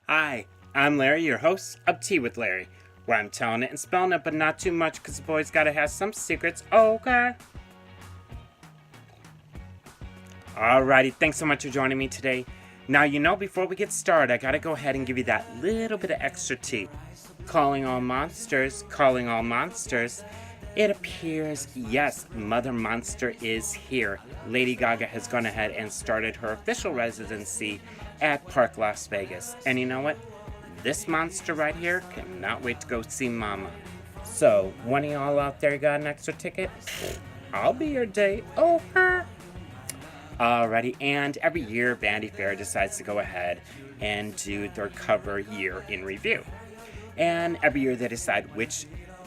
Hi, I'm Larry, your host of Tea with Larry, where I'm telling it and spelling it, but not too much because the boy's gotta have some secrets, okay? Alrighty, thanks so much for joining me today. Now, before we get started, I gotta go ahead and give you that little bit of extra tea. Calling all monsters, calling all monsters. It appears, yes, Mother Monster is here. Lady Gaga has gone ahead and started her official residency at Park Las Vegas. And you know what? This monster right here cannot wait to go see Mama. So, one of y'all out there got an extra ticket? I'll be your date. Over. Alrighty, and every year Vanity Fair decides to go ahead and do their cover year in review. And every year they decide which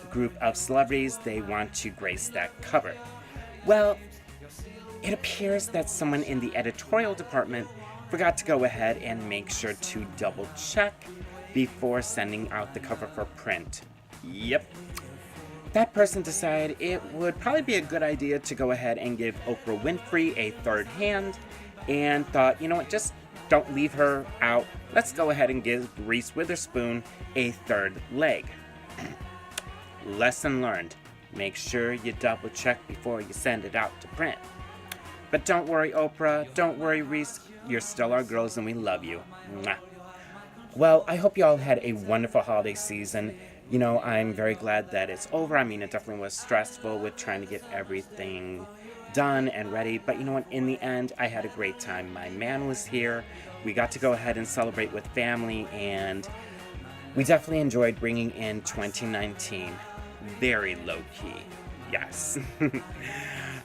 group of celebrities they want to grace that cover. Well, it appears that someone in the editorial department forgot to go ahead and make sure to double check before sending out the cover for print. Yep. That person decided it would probably be a good idea to go ahead and give Oprah Winfrey a third hand and thought, you know what, just don't leave her out. Let's go ahead and give Reese Witherspoon a third leg. Lesson learned. Make sure you double check before you send it out to print. But don't worry, Oprah. Don't worry, Reese. You're still our girls and we love you. Mwah. Well, I hope you all had a wonderful holiday season. I'm very glad that it's over. I mean, it definitely was stressful with trying to get everything done and ready. But you know what? In the end, I had a great time. My man was here. We got to go ahead and celebrate with family. And we definitely enjoyed bringing in 2019. Very low-key. Yes.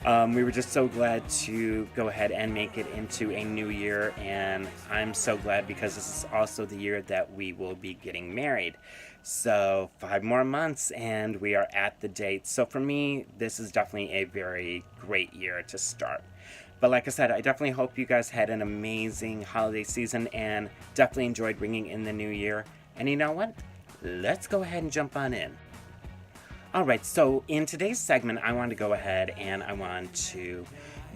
We were just so glad to go ahead and make it into a new year, and I'm so glad because this is also the year that we will be getting married. So 5 more months and we are at the date. So for me, this is definitely a very great year to start. But like I said, I definitely hope you guys had an amazing holiday season and definitely enjoyed bringing in the new year. And you know what? Let's go ahead and jump on in. Alright, so in today's segment, I want to go ahead and I want to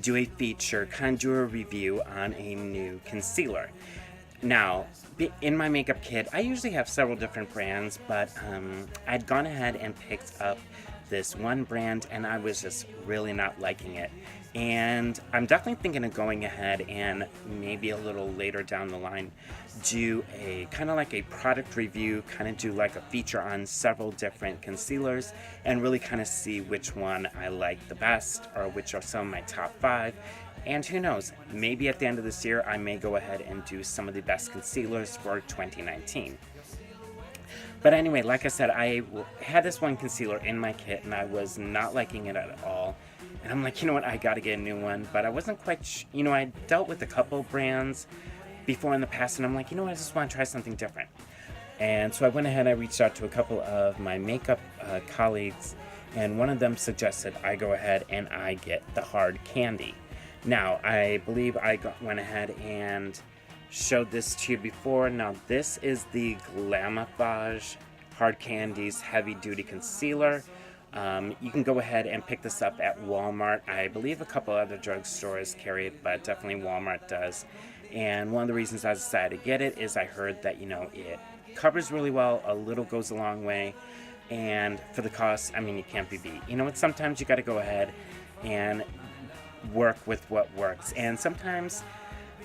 do a feature, kind of do a review on a new concealer. Now, in my makeup kit, I usually have several different brands, but I'd gone ahead and picked up this one brand and I was just really not liking it. And I'm definitely thinking of going ahead and maybe a little later down the line do a kind of like a product review, kind of do like a feature on several different concealers and really kind of see which one I like the best or which are some of my top 5. And who knows, maybe at the end of this year I may go ahead and do some of the best concealers for 2019. But anyway, like I said, I had this one concealer in my kit and I was not liking it at all. And I'm like, you know what, I gotta get a new one. But I wasn't quite, I dealt with a couple brands before in the past and I'm like, you know what, I just want to try something different. And so I went ahead and I reached out to a couple of my makeup colleagues and one of them suggested I go ahead and I get the hard candy. Now, I believe I went ahead and showed this to you before. Now, this is the Glamoflauge Hard Candies Heavy Duty Concealer. You can go ahead and pick this up at Walmart. I believe a couple other drugstores carry it, but definitely Walmart does. And one of the reasons I decided to get it is I heard that, it covers really well, a little goes a long way, and for the cost, I mean, you can't be beat. You know what, sometimes you gotta go ahead and work with what works. And sometimes,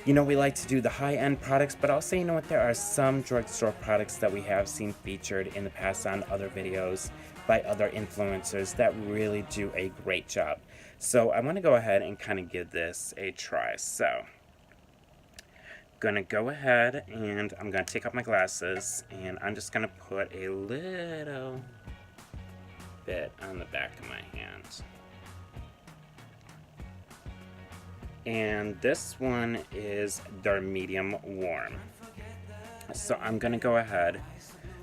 we like to do the high-end products, but also, there are some drugstore products that we have seen featured in the past on other videos by other influencers that really do a great job. So I want to go ahead and kind of give this a try. So, gonna go ahead and I'm gonna take off my glasses and I'm just gonna put a little bit on the back of my hand. And this one is their medium warm. So I'm gonna go ahead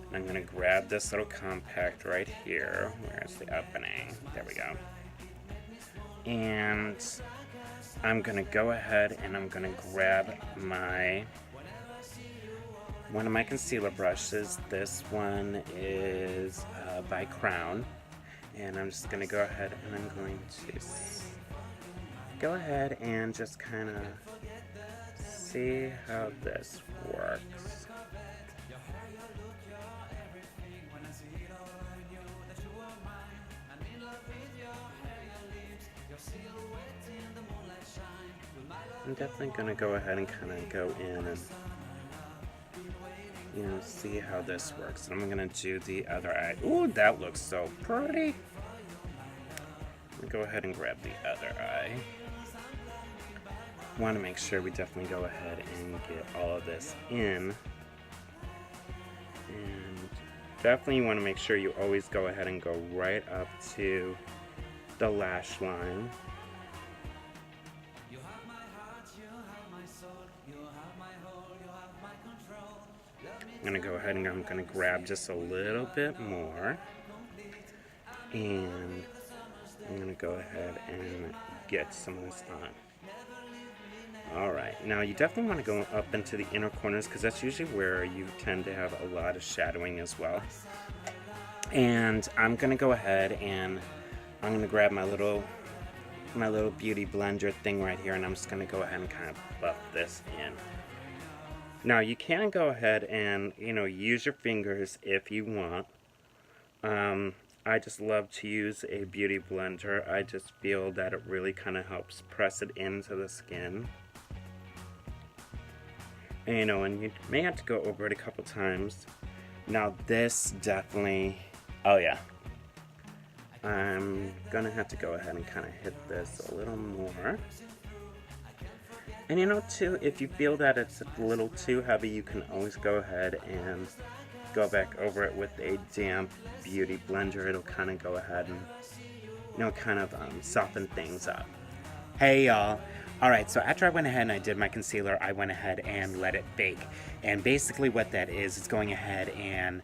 and I'm gonna grab this little compact right here. Where's the opening? There we go. And I'm gonna go ahead and I'm gonna grab one of my concealer brushes. This one is by Crown. And I'm just gonna go ahead and I'm going to go ahead and just kind of see how this works. I'm definitely going to go ahead and kind of go in and, see how this works. And I'm going to do the other eye. Ooh, that looks so pretty. I'm going to go ahead and grab the other eye. Want to make sure we definitely go ahead and get all of this in. And definitely want to make sure you always go ahead and go right up to the lash line. I'm going to go ahead and I'm going to grab just a little bit more, and I'm going to go ahead and get some of this on. Alright, now you definitely want to go up into the inner corners because that's usually where you tend to have a lot of shadowing as well. And I'm going to go ahead and I'm going to grab my little beauty blender thing right here, and I'm just going to go ahead and kind of buff this in. Now you can go ahead and, use your fingers if you want. I just love to use a beauty blender. I just feel that it really kind of helps press it into the skin. And, and you may have to go over it a couple times. Now this definitely, oh yeah. I'm gonna have to go ahead and kind of hit this a little more. And too, if you feel that it's a little too heavy, you can always go ahead and go back over it with a damp beauty blender. It'll kind of go ahead and, soften things up. Hey y'all. Alright, so after I went ahead and I did my concealer, I went ahead and let it bake. And basically what that is going ahead and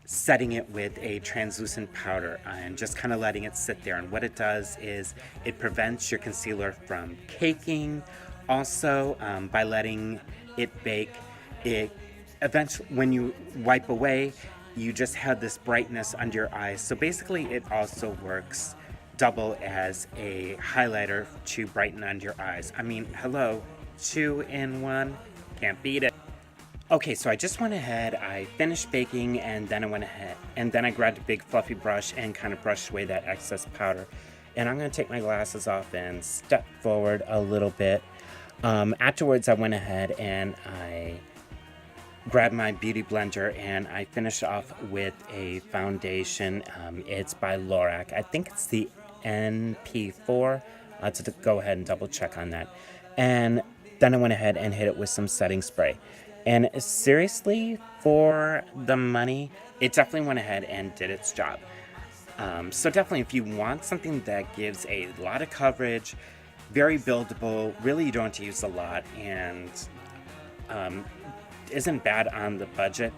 setting it with a translucent powder and just kind of letting it sit there. And what it does is it prevents your concealer from caking. Also, by letting it bake, it eventually, when you wipe away, you just have this brightness under your eyes. So basically, it also works double as a highlighter to brighten under your eyes. I mean, hello, 2-in-1, can't beat it. Okay, so I just went ahead, I finished baking, and then I grabbed a big fluffy brush and kind of brushed away that excess powder. And I'm going to take my glasses off and step forward a little bit. Afterwards, I went ahead and I grabbed my beauty blender and I finished off with a foundation. It's by Lorac. I think it's the NP4. I'll have to go ahead and double check on that. And then I went ahead and hit it with some setting spray. And seriously, for the money, it definitely went ahead and did its job. So definitely, if you want something that gives a lot of coverage, very buildable, really you don't have to use a lot, and isn't bad on the budget,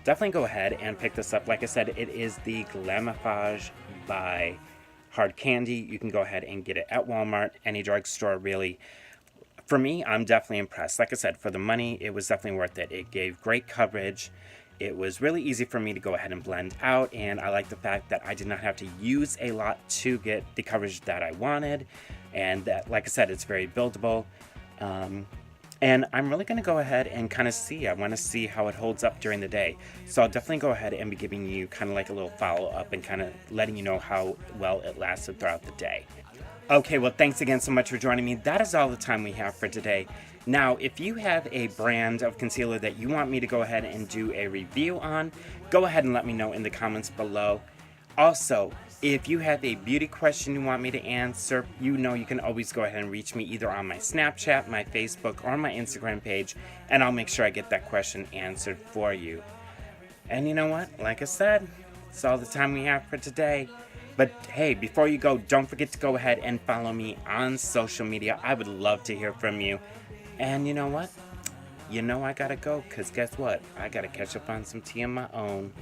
definitely go ahead and pick this up. Like I said, it is the Glamoflauge by Hard Candy. You can go ahead and get it at Walmart, any drugstore really. For me, I'm definitely impressed. Like I said, for the money, it was definitely worth it. It gave great coverage. It was really easy for me to go ahead and blend out, and I like the fact that I did not have to use a lot to get the coverage that I wanted, and that, like I said, it's very buildable. And I'm really going to go ahead and kind of see. I want to see how it holds up during the day. So I'll definitely go ahead and be giving you kind of like a little follow-up and kind of letting you know how well it lasted throughout the day. Okay, well, thanks again so much for joining me. That is all the time we have for today. Now, if you have a brand of concealer that you want me to go ahead and do a review on, go ahead and let me know in the comments below. Also, if you have a beauty question you want me to answer, you can always go ahead and reach me either on my Snapchat, my Facebook, or my Instagram page, and I'll make sure I get that question answered for you. And you know what? Like I said, it's all the time we have for today. But hey, before you go, don't forget to go ahead and follow me on social media. I would love to hear from you. And you know what? I gotta go, because guess what? I gotta catch up on some tea of my own.